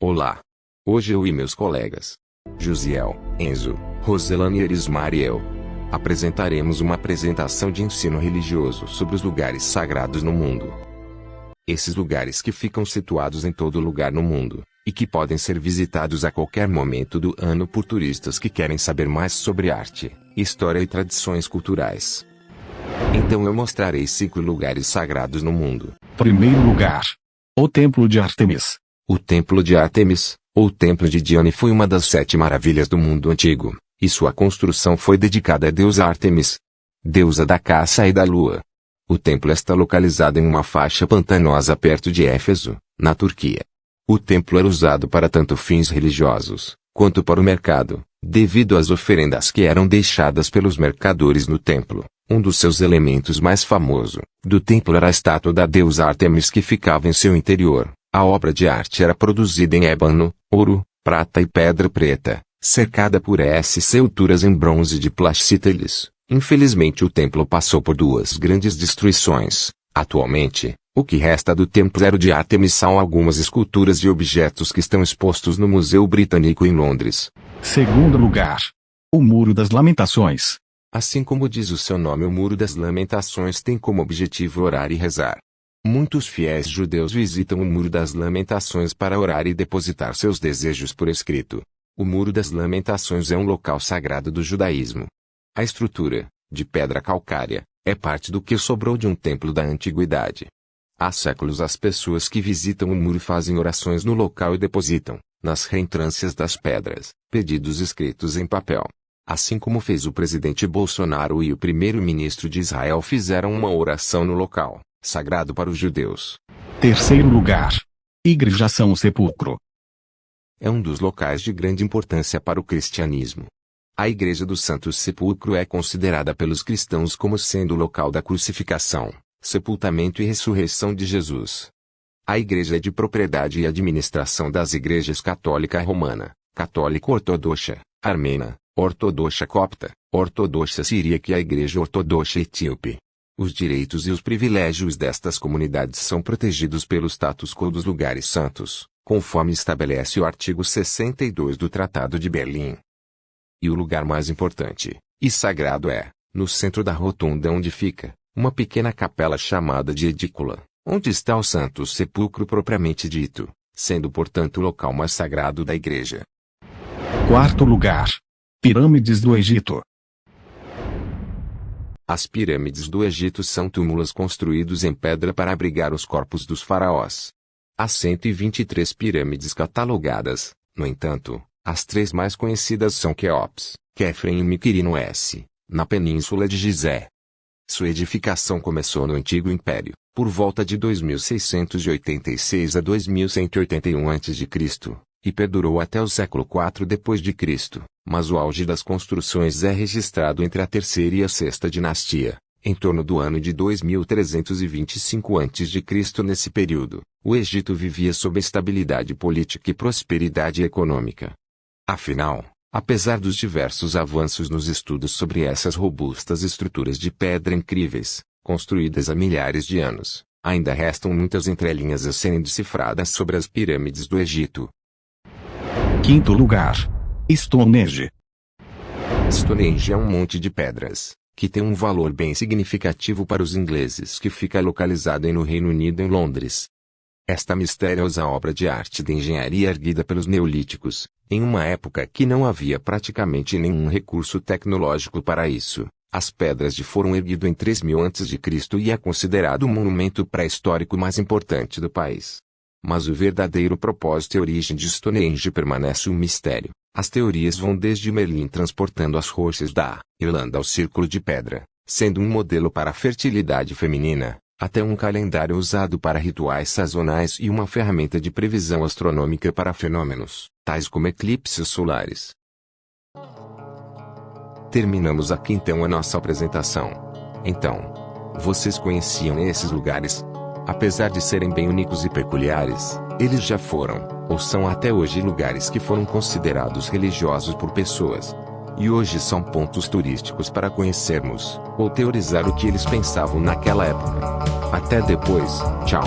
Olá! Hoje eu e meus colegas, Josiel, Enzo, Roselane e Erismar e eu, apresentaremos uma apresentação de ensino religioso sobre os lugares sagrados no mundo. Esses lugares que ficam situados em todo lugar no mundo, e que podem ser visitados a qualquer momento do ano por turistas que querem saber mais sobre arte, história e tradições culturais. Então eu mostrarei 5 lugares sagrados no mundo. Primeiro lugar: o Templo de Ártemis. O Templo de Ártemis, ou Templo de Dione, foi uma das 7 maravilhas do mundo antigo, e sua construção foi dedicada à deusa Ártemis, deusa da caça e da lua. O templo está localizado em uma faixa pantanosa perto de Éfeso, na Turquia. O templo era usado para tanto fins religiosos, quanto para o mercado, devido às oferendas que eram deixadas pelos mercadores no templo. Um dos seus elementos mais famosos do templo era a estátua da deusa Ártemis que ficava em seu interior. A obra de arte era produzida em ébano, ouro, prata e pedra preta, cercada por esculturas em bronze de Praxíteles. Infelizmente o templo passou por 2 grandes destruições. Atualmente, o que resta do templo Zero de Ártemis são algumas esculturas e objetos que estão expostos no Museu Britânico em Londres. Segundo lugar: o Muro das Lamentações. Assim como diz o seu nome, o Muro das Lamentações tem como objetivo orar e rezar. Muitos fiéis judeus visitam o Muro das Lamentações para orar e depositar seus desejos por escrito. O Muro das Lamentações é um local sagrado do judaísmo. A estrutura, de pedra calcária, é parte do que sobrou de um templo da antiguidade. Há séculos as pessoas que visitam o muro fazem orações no local e depositam, nas reentrâncias das pedras, pedidos escritos em papel. Assim como fez o presidente Bolsonaro e o primeiro-ministro de Israel fizeram uma oração no local, sagrado para os judeus. Terceiro lugar: Igreja São Sepulcro. É um dos locais de grande importância para o cristianismo. A Igreja do Santo Sepulcro é considerada pelos cristãos como sendo o local da crucificação, sepultamento e ressurreição de Jesus. A igreja é de propriedade e administração das igrejas católica romana, católica ortodoxa, armena, ortodoxa copta, ortodoxa siríaca e a igreja ortodoxa etíope. Os direitos e os privilégios destas comunidades são protegidos pelo status quo dos lugares santos, conforme estabelece o artigo 62 do Tratado de Berlim. E o lugar mais importante e sagrado é, no centro da rotunda onde fica, uma pequena capela chamada de edícula, onde está o Santo Sepulcro propriamente dito, sendo portanto o local mais sagrado da igreja. Quarto lugar: Pirâmides do Egito. As pirâmides do Egito são túmulos construídos em pedra para abrigar os corpos dos faraós. Há 123 pirâmides catalogadas, no entanto, as 3 mais conhecidas são Quéops, Quefren e Miquirino S, na Península de Gizé. Sua edificação começou no Antigo Império, por volta de 2686 a 2181 a.C., e perdurou até o século IV d.C., mas o auge das construções é registrado entre a terceira e a sexta dinastia, em torno do ano de 2325 a.C. Nesse período, o Egito vivia sob estabilidade política e prosperidade econômica. Afinal, apesar dos diversos avanços nos estudos sobre essas robustas estruturas de pedra incríveis, construídas há milhares de anos, ainda restam muitas entrelinhas a serem decifradas sobre as pirâmides do Egito. Quinto lugar: Stonehenge. Stonehenge é um monte de pedras, que tem um valor bem significativo para os ingleses, que fica localizado no Reino Unido, em Londres. Esta misteriosa obra de arte de engenharia erguida pelos neolíticos, em uma época que não havia praticamente nenhum recurso tecnológico para isso. As pedras foram erguidas em 3000 a.C. e é considerado o monumento pré-histórico mais importante do país. Mas o verdadeiro propósito e origem de Stonehenge permanece um mistério. As teorias vão desde Merlin transportando as rochas da Irlanda ao círculo de pedra, sendo um modelo para a fertilidade feminina, até um calendário usado para rituais sazonais e uma ferramenta de previsão astronômica para fenômenos, tais como eclipses solares. Terminamos aqui então a nossa apresentação. Então, vocês conheciam esses lugares? Apesar de serem bem únicos e peculiares, eles já foram, ou são até hoje lugares que foram considerados religiosos por pessoas. E hoje são pontos turísticos para conhecermos, ou teorizar o que eles pensavam naquela época. Até depois, tchau.